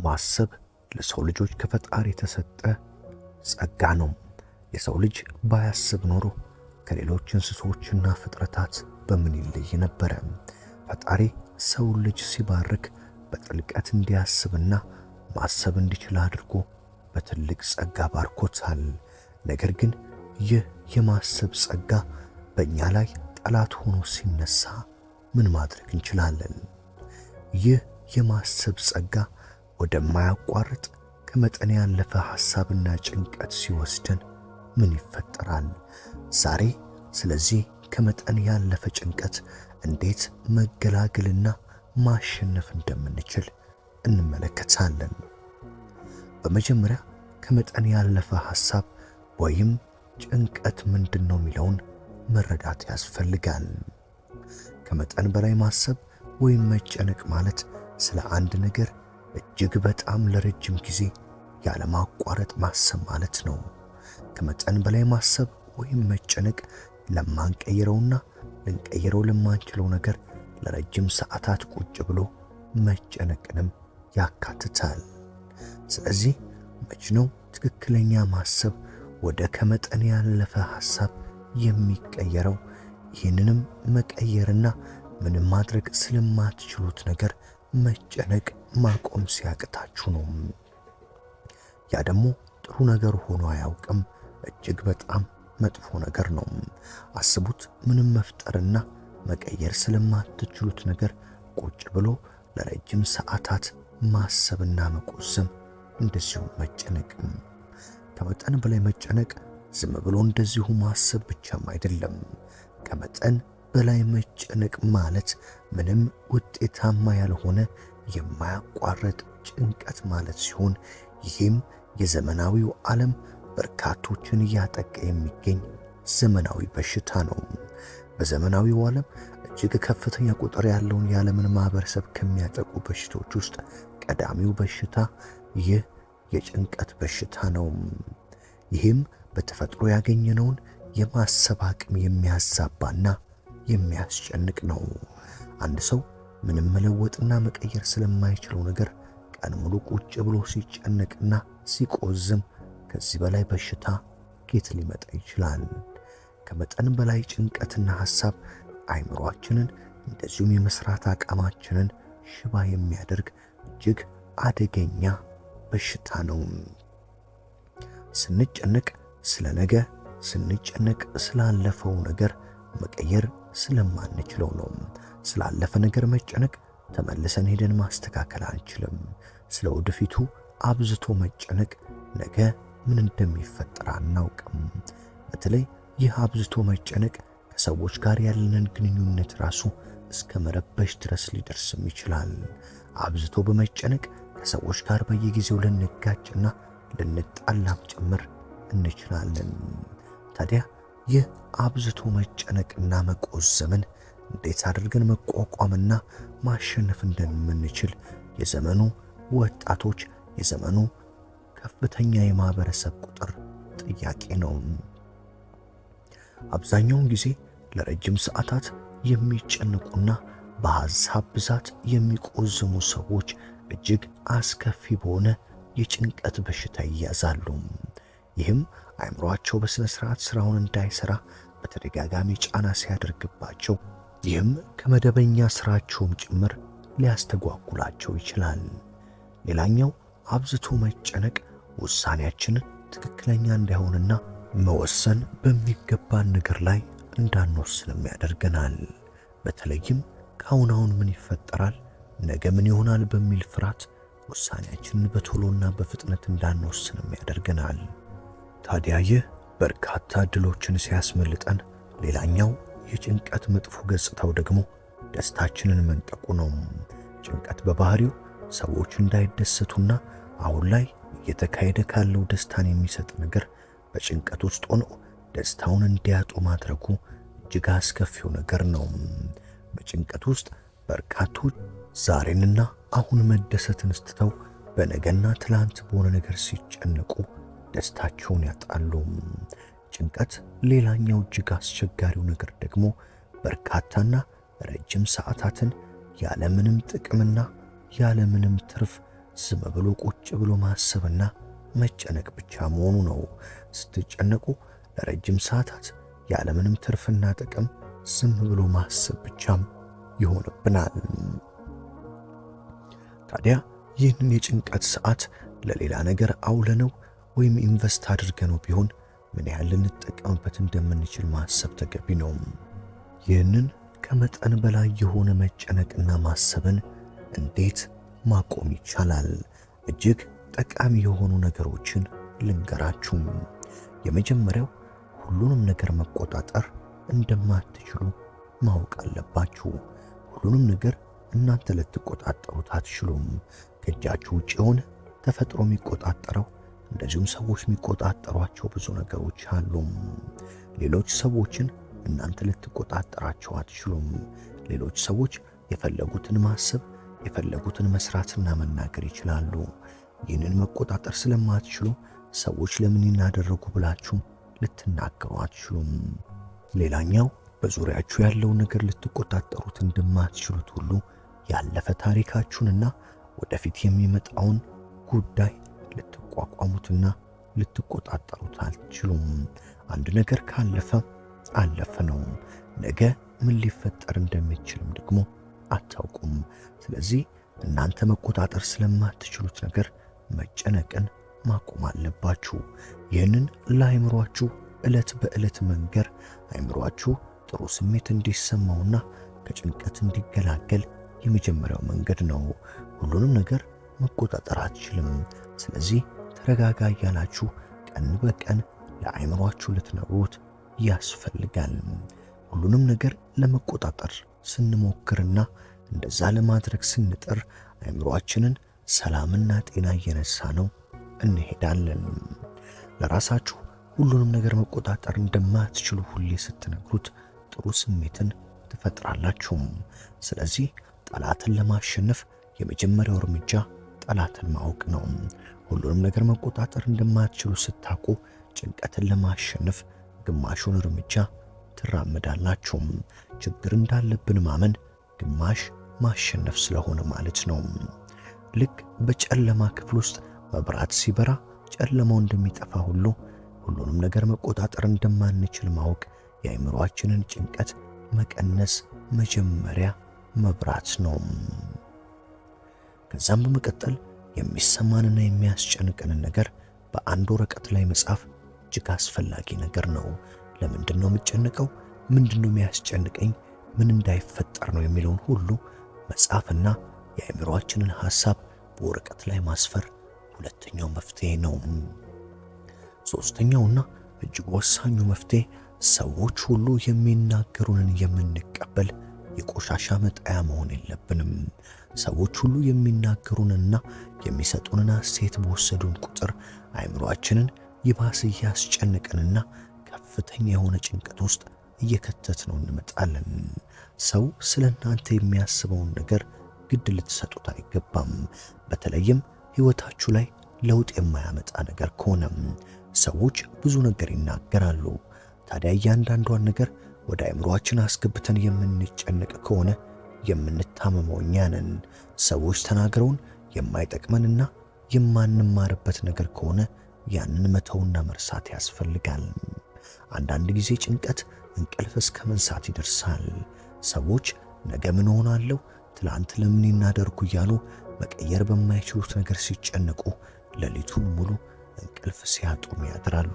ማሰብ ለሰው ልጆች ከፈጣሪ የተሰጠ ጸጋ ነው። የሰው ልጅ ባያስብ ኖሮ ከሌሎች እንስሶችና ፍጥረታት በምን ይለይ ነበር? ፈጣሪ ሰው ልጅ ሲባርክ በጥልቀት እንዲያስብና ማሰብ እንዲችል አድርጎ በትልቅ ጸጋ ባርኮታል። ነገር ግን ይህ የማሰብ ጸጋ በእኛ ላይ ጠላት ሆኖ ሲነሳ ምን ማድረግ እንችላለን? ይህ የማሰብ ጸጋ ወደማያቋርጥ ከመጠን ያለፈ ሐሳብና ጭንቀት ሲወስደን ምን ይፈጠራል? ዛሬ ስለዚህ ከመጠን ያለፈ ጭንቀት እንዴት መገላገልና ማሸነፍ እንደምንችል እንመለከታለን። በመጀመሪያ ከመጠን ያለፈ ሐሳብ ወይም ጭንቀት ምንድነው የሚለውን መረዳት ያስፈልጋል። ከመጠን በላይ ማሰብ ወይም መጨነቅ ማለት ስለ አንድ ነገር እጅግ በጣም ለረጅም ጊዜ ያለማቋረጥ ማሰብ ማለት ነው። ከመጠን በላይ ማሰብ ወይም መጨነቅ ለማንቀይረውና ልንቀይረው ለማንችለው ነገር ለረጅም ሰዓታት ቁጭ ብሎ መጨነቅንም ያካትታል። ስለዚህ መቼ ነው ትክክለኛ ማሰብ ወደ ከመጠን ያለፈ ሐሳብ የሚቀየረው? ይህንንም መቀየርና ምንም ማድረግ ስለማትችሉት ነገር መጨነቅ ማቆም ሲያቅታችሁ ነው። ያ ደግሞ ጥሩ ነገር ሆኖ አያውቅም፣ እጅግ በጣም መጥፎ ነገር ነው። አስቡት፣ ምንም መፍጠርና መቀየር ስለማትችሉት ነገር ቁጭ ብሎ ለረጅም ሰዓታት ማሰብና መቆዘም፣ እንደዚሁ መጨነቅም። ከመጠን በላይ መጨነቅ ዝም ብሎ እንደዚሁ ማሰብ ብቻም አይደለም። ከመጠን በላይ መጨነቅ ማለት ምንም ውጤታማ ያልሆነ የማያቋርጥ ጭንቀት ማለት ሲሆን ይህም የዘመናዊው ዓለም በርካቶችን እያጠቃ የሚገኝ ዘመናዊ በሽታ ነው። በዘመናዊው ዓለም እጅግ ከፍተኛ ቁጥር ያለውን የዓለምን ማህበረሰብ ከሚያጠቁ በሽታዎች ውስጥ ቀዳሚው በሽታ ይህ የጭንቀት በሽታ ነው። ይህም በተፈጥሮ ያገኘነውን የማሰብ አቅም የሚያዛባና የሚያስጨንቅ ነው። አንድ ሰው ምንም መለወጥና መቀየር ስለማይችለው ነገር ቀን ሙሉ ቁጭ ብሎ ሲጨነቅና ሲቆዝም ከዚህ በላይ በሽታ ከየት ሊመጣ ይችላል? ከመጠን በላይ ጭንቀትና ሐሳብ አይምሮአችንን እንደዚሁም የመስራት አቅማችንን ሽባ የሚያደርግ እጅግ አደገኛ በሽታ ነው። ስንጨነቅ ስለ ነገ፣ ስንጨነቅ ስላለፈው ነገር መቀየር ስለማንችለው ነው። ስላለፈ ነገር መጨነቅ ተመልሰን ሄደን ማስተካከል አንችልም። ስለ ወደፊቱ አብዝቶ መጨነቅ ነገ ምን እንደሚፈጠር አናውቅም። በተለይ ይህ አብዝቶ መጨነቅ ከሰዎች ጋር ያለንን ግንኙነት ራሱ እስከ መረበሽ ድረስ ሊደርስም ይችላል። አብዝቶ በመጨነቅ ከሰዎች ጋር በየጊዜው ልንጋጭና ልንጣላም ጭምር እንችላለን። ታዲያ ይህ አብዝቶ መጨነቅና መቆዘምን እንዴት አድርገን መቋቋምና ማሸነፍ እንደምንችል የዘመኑ ወጣቶች፣ የዘመኑ ከፍተኛ የማህበረሰብ ቁጥር ጥያቄ ነው። አብዛኛውን ጊዜ ለረጅም ሰዓታት የሚጨንቁና በሐሳብ ብዛት የሚቆዝሙ ሰዎች እጅግ አስከፊ በሆነ የጭንቀት በሽታ ይያዛሉ። ይህም አእምሮአቸው በስነ ስርዓት ስራውን እንዳይሰራ በተደጋጋሚ ጫና ሲያደርግባቸው፣ ይህም ከመደበኛ ስራቸውም ጭምር ሊያስተጓጉላቸው ይችላል። ሌላኛው አብዝቶ መጨነቅ ውሳኔያችንን ትክክለኛ እንዳይሆንና መወሰን በሚገባን ነገር ላይ እንዳንወስንም ያደርገናል። በተለይም ከአሁን ምን ይፈጠራል፣ ነገ ምን ይሆናል በሚል ፍርሃት ውሳኔያችንን በቶሎና በፍጥነት እንዳንወስንም ያደርገናል። ታዲያ ይህ በርካታ ዕድሎችን ሲያስመልጠን፣ ሌላኛው የጭንቀት መጥፎ ገጽታው ደግሞ ደስታችንን መንጠቁ ነው። ጭንቀት በባህሪው ሰዎች እንዳይደሰቱና አሁን ላይ እየተካሄደ ካለው ደስታን የሚሰጥ ነገር በጭንቀት ውስጥ ሆነው ደስታውን እንዲያጡ ማድረጉ እጅግ አስከፊው ነገር ነው። በጭንቀት ውስጥ በርካቶች ዛሬንና አሁን መደሰትን ስትተው በነገና ትላንት በሆነ ነገር ሲጨነቁ ደስታቸውን ያጣሉ። ጭንቀት ሌላኛው እጅግ አስቸጋሪው ነገር ደግሞ በርካታና ረጅም ሰዓታትን ያለምንም ጥቅምና ያለምንም ትርፍ ዝም ብሎ ቁጭ ብሎ ማሰብና መጨነቅ ብቻ መሆኑ ነው። ስትጨነቁ ለረጅም ሰዓታት ያለምንም ትርፍና ጥቅም ዝም ብሎ ማሰብ ብቻም ይሆንብናል። ታዲያ ይህንን የጭንቀት ሰዓት ለሌላ ነገር አውለነው ወይም ኢንቨስት አድርገነው ቢሆን ምን ያህል ልንጠቀምበት እንደምንችል ማሰብ ተገቢ ነው። ይህንን ከመጠን በላይ የሆነ መጨነቅና ማሰብን እንዴት ማቆም ይቻላል? እጅግ ጠቃሚ የሆኑ ነገሮችን ልንገራችሁ። የመጀመሪያው ሁሉንም ነገር መቆጣጠር እንደማትችሉ ማወቅ አለባችሁ። ሁሉንም ነገር እናንተ ልትቆጣጠሩት አትችሉም። ከእጃችሁ ውጭ የሆነ ተፈጥሮ የሚቆጣጠረው እንደዚሁም ሰዎች የሚቆጣጠሯቸው ብዙ ነገሮች አሉ። ሌሎች ሰዎችን እናንተ ልትቆጣጠራቸው አትችሉም። ሌሎች ሰዎች የፈለጉትን ማሰብ የፈለጉትን መስራትና መናገር ይችላሉ። ይህንን መቆጣጠር ስለማትችሉ ሰዎች ለምን እናደረጉ ብላችሁ ልትናገሩ አትችሉም። ሌላኛው በዙሪያችሁ ያለውን ነገር ልትቆጣጠሩት እንደማትችሉት ሁሉ ያለፈ ታሪካችሁንና ወደፊት የሚመጣውን ጉዳይ ልትቋቋሙትና ልትቆጣጠሩት አትችሉም። አንድ ነገር ካለፈ አለፈ ነው። ነገ ምን ሊፈጠር እንደሚችልም ደግሞ አታውቁም። ስለዚህ እናንተ መቆጣጠር ስለማትችሉት ነገር መጨነቅን ማቆም አለባችሁ። ይህንን ለአእምሯችሁ ዕለት በዕለት መንገር አእምሯችሁ ጥሩ ስሜት እንዲሰማውና ከጭንቀት እንዲገላገል የመጀመሪያው መንገድ ነው። ሁሉንም ነገር መቆጣጠር አትችልም። ስለዚህ ተረጋጋ እያላችሁ ቀን በቀን ለአእምሯችሁ ልትነግሩት ያስፈልጋል። ሁሉንም ነገር ለመቆጣጠር ስንሞክርና እንደዛ ለማድረግ ስንጥር አእምሯችንን ሰላምና ጤና እየነሳ ነው እንሄዳለን። ለራሳችሁ ሁሉንም ነገር መቆጣጠር እንደማትችሉ ሁሌ ስትነግሩት ጥሩ ስሜትን ትፈጥራላችሁ። ስለዚህ ጠላትን ለማሸነፍ የመጀመሪያው እርምጃ ጠላትን ማወቅ ነው። ሁሉንም ነገር መቆጣጠር እንደማትችሉ ስታውቁ ጭንቀትን ለማሸነፍ ግማሹን እርምጃ ትራመዳላችሁ። ችግር እንዳለብን ማመን ግማሽ ማሸነፍ ስለሆነ ማለት ነው። ልክ በጨለማ ክፍል ውስጥ መብራት ሲበራ ጨለማው እንደሚጠፋ ሁሉ ሁሉንም ነገር መቆጣጠር እንደማንችል ማወቅ የአእምሮአችንን ጭንቀት መቀነስ መጀመሪያ መብራት ነው። ከዛም በመቀጠል የሚሰማንና የሚያስጨንቀንን ነገር በአንድ ወረቀት ላይ መጻፍ እጅግ አስፈላጊ ነገር ነው። ለምንድን ነው የምጨነቀው? ምንድን ነው የሚያስጨንቀኝ? ምን እንዳይፈጠር ነው የሚለውን ሁሉ መጻፍና የአእምሮአችንን ሐሳብ በወረቀት ላይ ማስፈር ሁለተኛው መፍትሄ ነው። ሶስተኛውና እጅግ ወሳኙ መፍትሄ ሰዎች ሁሉ የሚናገሩንን የምንቀበል የቆሻሻ መጣያ መሆን የለብንም። ሰዎች ሁሉ የሚናገሩንና የሚሰጡንን አስተያየት በወሰዱን ቁጥር አእምሮአችንን ይባስ እያስጨነቀንና ከፍተኛ የሆነ ጭንቀት ውስጥ እየከተትነው እንመጣለን። ሰው ስለ እናንተ የሚያስበውን ነገር ግድ ልትሰጡት አይገባም። በተለይም ሕይወታችሁ ላይ ለውጥ የማያመጣ ነገር ከሆነም ሰዎች ብዙ ነገር ይናገራሉ። ታዲያ እያንዳንዷን ነገር ወደ አእምሮአችን አስገብተን የምንጨነቅ ከሆነ የምንታመመው እኛ ነን። ሰዎች ተናግረውን የማይጠቅመንና የማንማርበት ነገር ከሆነ ያንን መተውና መርሳት ያስፈልጋል። አንዳንድ ጊዜ ጭንቀት እንቅልፍ እስከ መንሳት ይደርሳል። ሰዎች ነገ ምን ሆናለሁ፣ ትላንት ለምን እናደርጉ እያሉ መቀየር በማይችሉት ነገር ሲጨነቁ ሌሊቱን ሙሉ እንቅልፍ ሲያጡም ያድራሉ።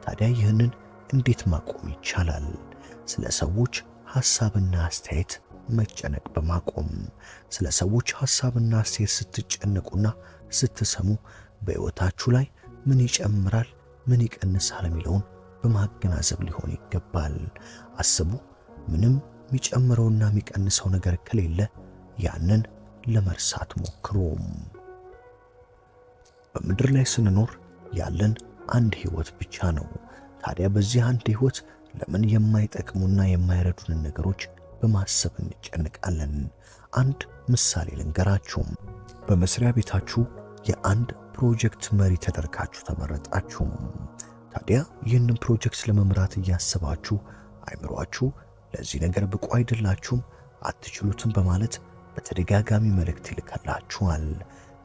ታዲያ ይህንን እንዴት ማቆም ይቻላል? ስለ ሰዎች ሐሳብና አስተያየት መጨነቅ በማቆም ስለ ሰዎች ሐሳብና አስተያየት ስትጨነቁና ስትሰሙ በሕይወታችሁ ላይ ምን ይጨምራል፣ ምን ይቀንሳል የሚለውን በማገናዘብ ሊሆን ይገባል። አስቡ። ምንም የሚጨምረውና የሚቀንሰው ነገር ከሌለ ያንን ለመርሳት ሞክሩ። በምድር ላይ ስንኖር ያለን አንድ ሕይወት ብቻ ነው። ታዲያ በዚህ አንድ ሕይወት ለምን የማይጠቅሙና የማይረዱንን ነገሮች በማሰብ እንጨነቃለን? አንድ ምሳሌ ልንገራችሁ። በመስሪያ ቤታችሁ የአንድ ፕሮጀክት መሪ ተደርጋችሁ ተመረጣችሁ። ታዲያ ይህንን ፕሮጀክት ለመምራት እያሰባችሁ አእምሯችሁ ለዚህ ነገር ብቁ አይደላችሁም፣ አትችሉትም በማለት በተደጋጋሚ መልእክት ይልከላችኋል።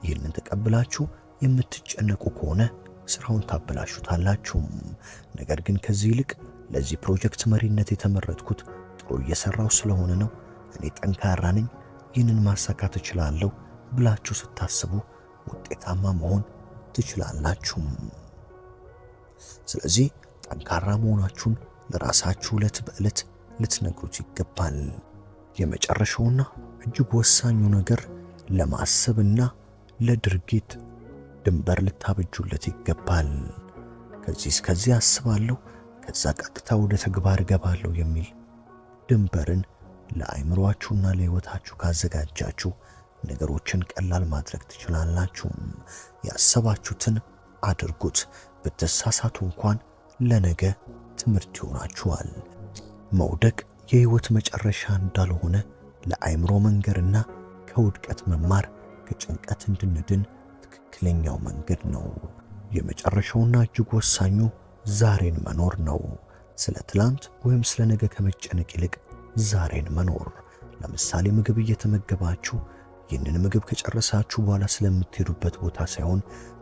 ይህንን ተቀብላችሁ የምትጨነቁ ከሆነ ስራውን ታበላሹታላችሁ። ነገር ግን ከዚህ ይልቅ ለዚህ ፕሮጀክት መሪነት የተመረጥኩት ጥሩ እየሰራው ስለሆነ ነው፣ እኔ ጠንካራ ነኝ፣ ይህንን ማሳካት እችላለሁ ብላችሁ ስታስቡ ውጤታማ መሆን ትችላላችሁ። ስለዚህ ጠንካራ መሆናችሁን ለራሳችሁ ዕለት በዕለት ልትነግሩት ይገባል። የመጨረሻውና እጅግ ወሳኙ ነገር ለማሰብና ለድርጊት ድንበር ልታበጁለት ይገባል። ከዚህ እስከዚህ አስባለሁ፣ ከዛ ቀጥታ ወደ ተግባር እገባለሁ የሚል ድንበርን ለአእምሮአችሁና ለሕይወታችሁ ካዘጋጃችሁ ነገሮችን ቀላል ማድረግ ትችላላችሁ። ያሰባችሁትን አድርጉት። ብትሳሳቱ እንኳን ለነገ ትምህርት ይሆናችኋል። መውደቅ የሕይወት መጨረሻ እንዳልሆነ ለአእምሮ መንገርና ከውድቀት መማር ከጭንቀት እንድንድን ትክክለኛው መንገድ ነው። የመጨረሻውና እጅግ ወሳኙ ዛሬን መኖር ነው። ስለ ትላንት ወይም ስለ ነገ ከመጨነቅ ይልቅ ዛሬን መኖር። ለምሳሌ ምግብ እየተመገባችሁ ይህንን ምግብ ከጨረሳችሁ በኋላ ስለምትሄዱበት ቦታ ሳይሆን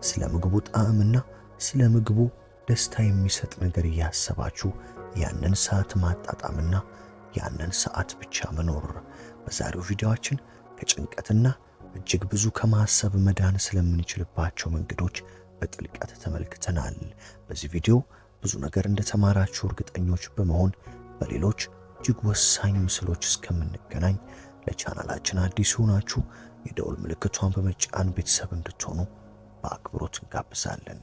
ስለ ምግቡ ጣዕምና ስለ ምግቡ ደስታ የሚሰጥ ነገር እያሰባችሁ ያንን ሰዓት ማጣጣምና ያንን ሰዓት ብቻ መኖር። በዛሬው ቪዲዮአችን ከጭንቀትና እጅግ ብዙ ከማሰብ መዳን ስለምንችልባቸው መንገዶች በጥልቀት ተመልክተናል። በዚህ ቪዲዮ ብዙ ነገር እንደተማራችሁ እርግጠኞች በመሆን በሌሎች እጅግ ወሳኝ ምስሎች እስከምንገናኝ ለቻናላችን አዲስ ሆናችሁ የደውል ምልክቷን በመጫን ቤተሰብ እንድትሆኑ በአክብሮት እንጋብዛለን።